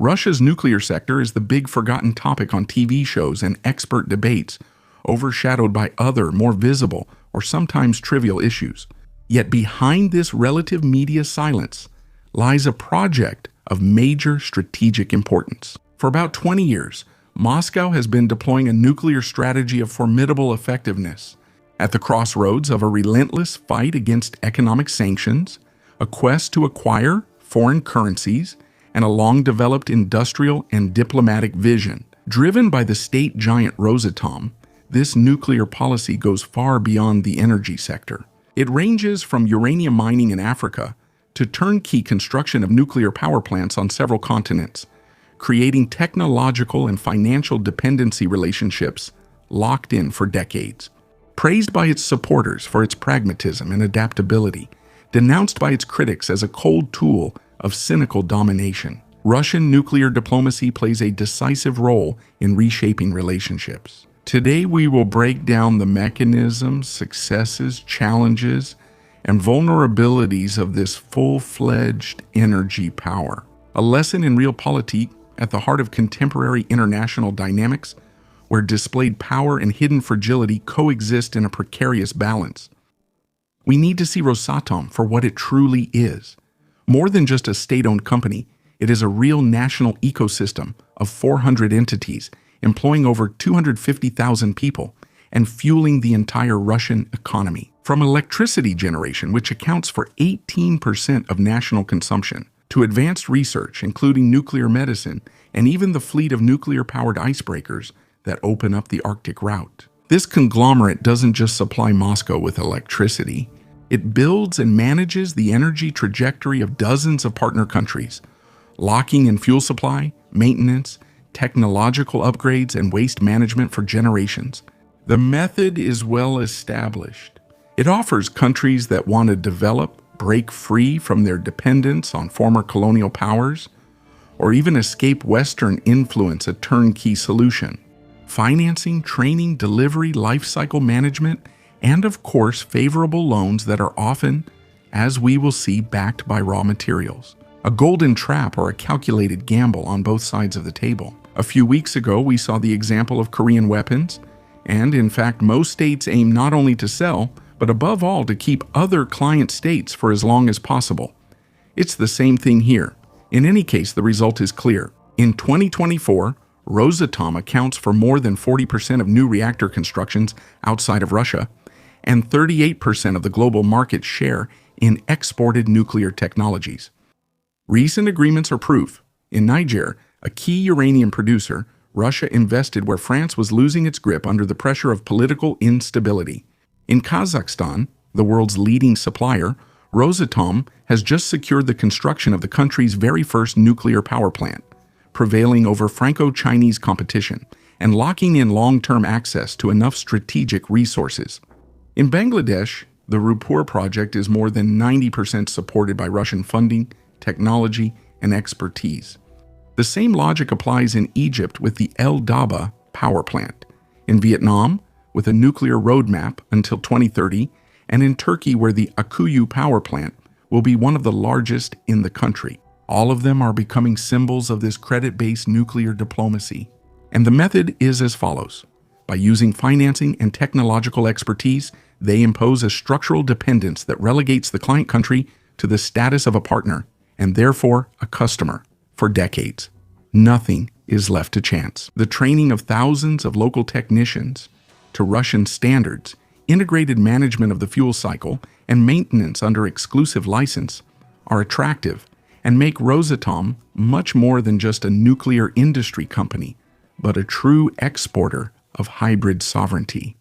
Russia's nuclear sector is the big forgotten topic on TV shows and expert debates, overshadowed by other, more visible, or sometimes trivial issues. Yet behind this relative media silence lies a project of major strategic importance. For about 20 years, Moscow has been deploying a nuclear strategy of formidable effectiveness. At the crossroads of a relentless fight against economic sanctions, a quest to acquire foreign currencies, and a long-developed industrial and diplomatic vision. Driven by the state giant Rosatom, this nuclear policy goes far beyond the energy sector. It ranges from uranium mining in Africa to turnkey construction of nuclear power plants on several continents, creating technological and financial dependency relationships locked in for decades. Praised by its supporters for its pragmatism and adaptability, denounced by its critics as a cold tool of cynical domination, Russian nuclear diplomacy plays a decisive role in reshaping relationships. Today we will break down the mechanisms, successes, challenges, and vulnerabilities of this full-fledged energy power. A lesson in realpolitik at the heart of contemporary international dynamics, where displayed power and hidden fragility coexist in a precarious balance. We need to see Rosatom for what it truly is. More than just a state-owned company, it is a real national ecosystem of 400 entities, employing over 250,000 people and fueling the entire Russian economy. From electricity generation, which accounts for 18% of national consumption, to advanced research, including nuclear medicine, and even the fleet of nuclear-powered icebreakers that open up the Arctic route. This conglomerate doesn't just supply Moscow with electricity. It builds and manages the energy trajectory of dozens of partner countries, locking in fuel supply, maintenance, technological upgrades, and waste management for generations. The method is well established. It offers countries that want to develop, break free from their dependence on former colonial powers, or even escape Western influence, a turnkey solution. Financing, training, delivery, life cycle management, and of course, favorable loans that are often, as we will see, backed by raw materials. A golden trap or a calculated gamble on both sides of the table. A few weeks ago, we saw the example of Korean weapons, and in fact, most states aim not only to sell, but above all to keep other client states for as long as possible. It's the same thing here. In any case, the result is clear. In 2024, Rosatom accounts for more than 40% of new reactor constructions outside of Russia, and 38% of the global market share in exported nuclear technologies. Recent agreements are proof. In Niger, a key uranium producer, Russia invested where France was losing its grip under the pressure of political instability. In Kazakhstan, the world's leading supplier, Rosatom has just secured the construction of the country's very first nuclear power plant, prevailing over Franco-Chinese competition and locking in long-term access to enough strategic resources. In Bangladesh, the Rupur project is more than 90% supported by Russian funding, technology, and expertise. The same logic applies in Egypt with the El Daba power plant, in Vietnam with a nuclear roadmap until 2030, and in Turkey where the Akuyu power plant will be one of the largest in the country. All of them are becoming symbols of this credit-based nuclear diplomacy. And the method is as follows. By using financing and technological expertise, they impose a structural dependence that relegates the client country to the status of a partner, and therefore a customer, for decades. Nothing is left to chance. The training of thousands of local technicians to Russian standards, integrated management of the fuel cycle, and maintenance under exclusive license are attractive and make Rosatom much more than just a nuclear industry company, but a true exporter of hybrid sovereignty.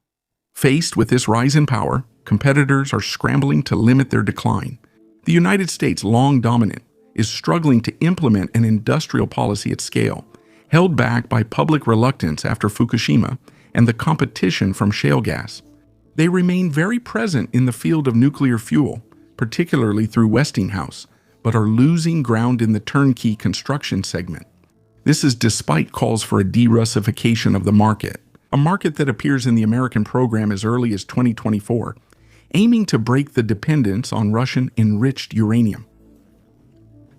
Faced with this rise in power, competitors are scrambling to limit their decline. The United States, long dominant, is struggling to implement an industrial policy at scale, held back by public reluctance after Fukushima and the competition from shale gas. They remain very present in the field of nuclear fuel, particularly through Westinghouse, but are losing ground in the turnkey construction segment. This is despite calls for a de-Russification of the market, a market that appears in the American program as early as 2024, aiming to break the dependence on Russian enriched uranium.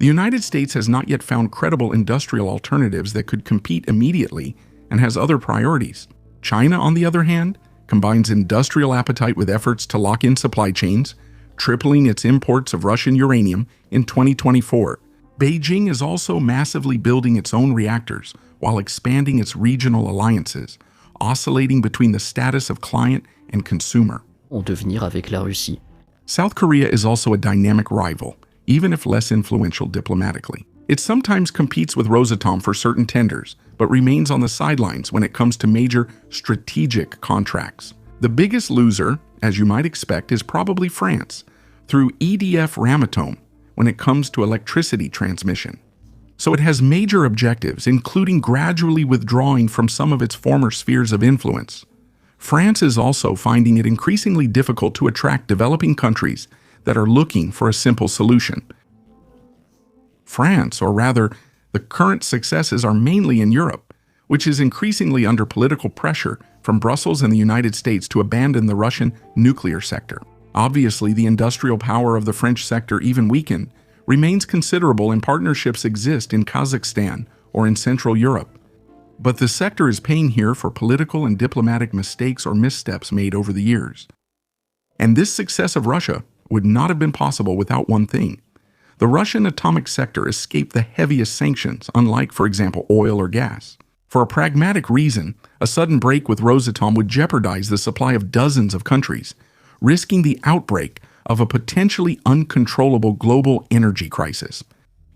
The United States has not yet found credible industrial alternatives that could compete immediately and has other priorities. China, on the other hand, combines industrial appetite with efforts to lock in supply chains, tripling its imports of Russian uranium in 2024. Beijing is also massively building its own reactors while expanding its regional alliances, oscillating between the status of client and consumer. Devenir avec la Russie. South Korea is also a dynamic rival, even if less influential diplomatically. It sometimes competes with Rosatom for certain tenders, but remains on the sidelines when it comes to major strategic contracts. The biggest loser, as you might expect, is probably France, through EDF Rosatom when it comes to electricity transmission. So it has major objectives, including gradually withdrawing from some of its former spheres of influence. France is also finding it increasingly difficult to attract developing countries that are looking for a simple solution. France, or rather, the current successes are mainly in Europe, which is increasingly under political pressure from Brussels and the United States to abandon the Russian nuclear sector. Obviously, the industrial power of the French sector, even weakened, remains considerable and partnerships exist in Kazakhstan or in Central Europe. But the sector is paying here for political and diplomatic mistakes or missteps made over the years. And this success of Russia would not have been possible without one thing. The Russian atomic sector escaped the heaviest sanctions, unlike, for example, oil or gas. For a pragmatic reason, a sudden break with Rosatom would jeopardize the supply of dozens of countries, risking the outbreak of a potentially uncontrollable global energy crisis.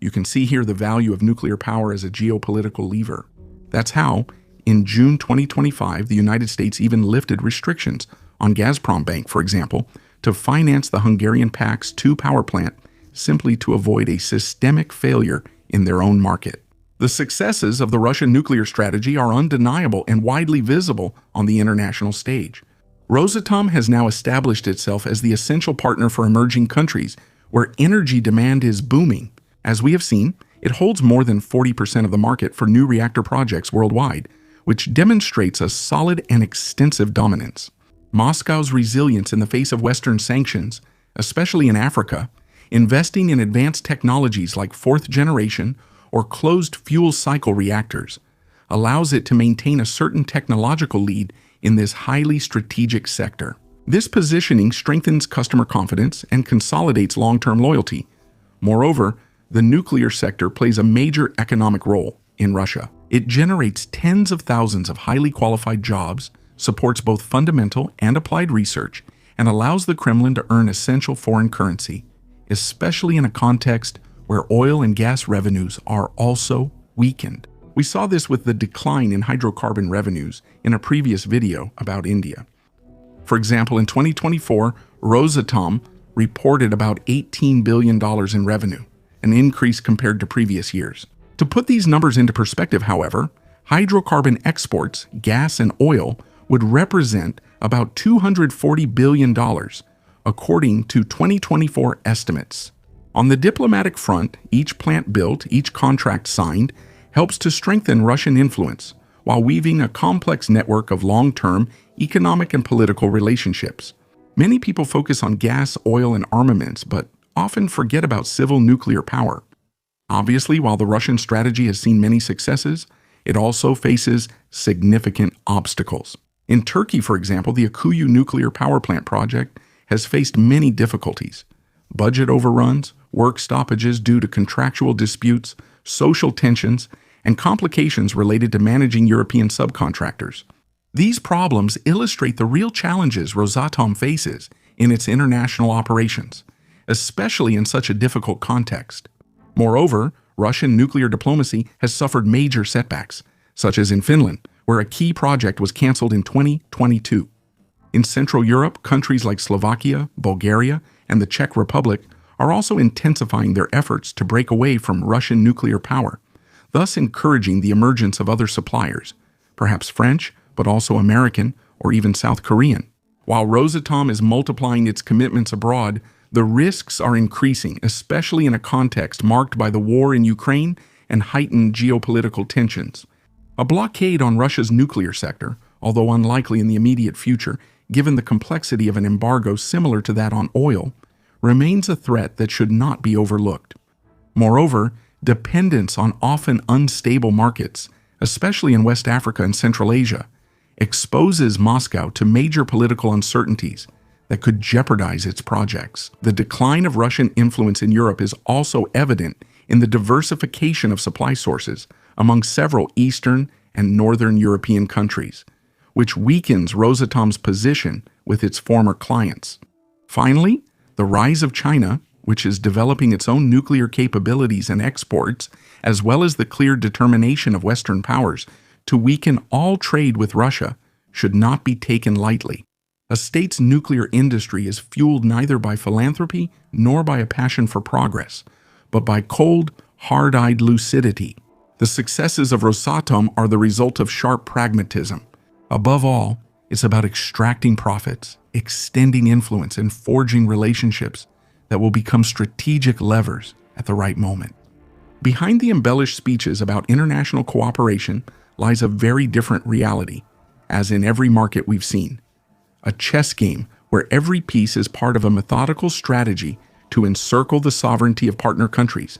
You can see here the value of nuclear power as a geopolitical lever. That's how, in June 2025, the United States even lifted restrictions on Gazprom Bank, for example, to finance the Hungarian PAX 2 power plant simply to avoid a systemic failure in their own market. The successes of the Russian nuclear strategy are undeniable and widely visible on the international stage. Rosatom has now established itself as the essential partner for emerging countries where energy demand is booming. As we have seen, it holds more than 40% of the market for new reactor projects worldwide, which demonstrates a solid and extensive dominance. Moscow's resilience in the face of Western sanctions, especially in Africa, investing in advanced technologies like fourth-generation or closed fuel cycle reactors, allows it to maintain a certain technological lead in this highly strategic sector. This positioning strengthens customer confidence and consolidates long-term loyalty. Moreover, the nuclear sector plays a major economic role in Russia. It generates tens of thousands of highly qualified jobs, supports both fundamental and applied research, and allows the Kremlin to earn essential foreign currency, especially in a context where oil and gas revenues are also weakened. We saw this with the decline in hydrocarbon revenues in a previous video about India. For example, in 2024, Rosatom reported about $18 billion in revenue, an increase compared to previous years. To put these numbers into perspective, however, hydrocarbon exports, gas and oil, would represent about $240 billion, according to 2024 estimates. On the diplomatic front, each plant built, each contract signed, helps to strengthen Russian influence, while weaving a complex network of long-term economic and political relationships. Many people focus on gas, oil, and armaments, but often forget about civil nuclear power. Obviously, while the Russian strategy has seen many successes, it also faces significant obstacles. In Turkey, for example, the Akuyu nuclear power plant project has faced many difficulties: budget overruns, work stoppages due to contractual disputes, social tensions, and complications related to managing European subcontractors. These problems illustrate the real challenges Rosatom faces in its international operations, especially in such a difficult context. Moreover, Russian nuclear diplomacy has suffered major setbacks, such as in Finland, where a key project was canceled in 2022. In Central Europe, countries like Slovakia, Bulgaria, and the Czech Republic are also intensifying their efforts to break away from Russian nuclear power, thus encouraging the emergence of other suppliers, perhaps French, but also American or even South Korean. While Rosatom is multiplying its commitments abroad, the risks are increasing, especially in a context marked by the war in Ukraine and heightened geopolitical tensions. A blockade on Russia's nuclear sector, although unlikely in the immediate future, given the complexity of an embargo similar to that on oil, remains a threat that should not be overlooked. Moreover, dependence on often unstable markets, especially in West Africa and Central Asia, exposes Moscow to major political uncertainties that could jeopardize its projects. The decline of Russian influence in Europe is also evident in the diversification of supply sources among several Eastern and Northern European countries, which weakens Rosatom's position with its former clients. Finally, the rise of China, which is developing its own nuclear capabilities and exports, as well as the clear determination of Western powers to weaken all trade with Russia, should not be taken lightly. A state's nuclear industry is fueled neither by philanthropy nor by a passion for progress, but by cold, hard-eyed lucidity. The successes of Rosatom are the result of sharp pragmatism. Above all, it's about extracting profits, extending influence, and forging relationships that will become strategic levers at the right moment. Behind the embellished speeches about international cooperation lies a very different reality, as in every market we've seen. A chess game where every piece is part of a methodical strategy to encircle the sovereignty of partner countries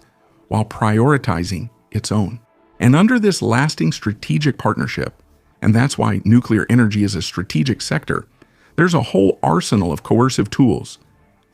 while prioritizing its own. And under this lasting strategic partnership, and that's why nuclear energy is a strategic sector, there's a whole arsenal of coercive tools: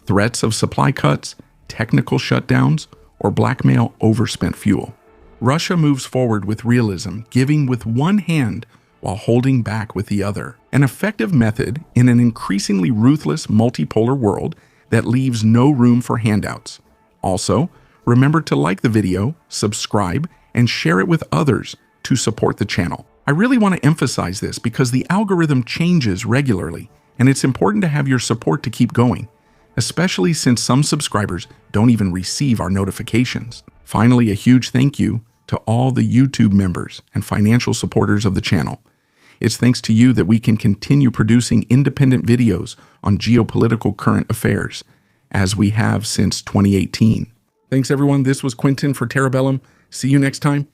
threats of supply cuts, technical shutdowns, or blackmail overspent fuel. Russia moves forward with realism, giving with one hand while holding back with the other. An effective method in an increasingly ruthless multipolar world that leaves no room for handouts. Also, remember to like the video, subscribe, and share it with others to support the channel. I really want to emphasize this because the algorithm changes regularly, and it's important to have your support to keep going, especially since some subscribers don't even receive our notifications. Finally, a huge thank you to all the YouTube members and financial supporters of the channel. It's thanks to you that we can continue producing independent videos on geopolitical current affairs, as we have since 2018. Thanks everyone, this was Quentin for Terabellum. See you next time.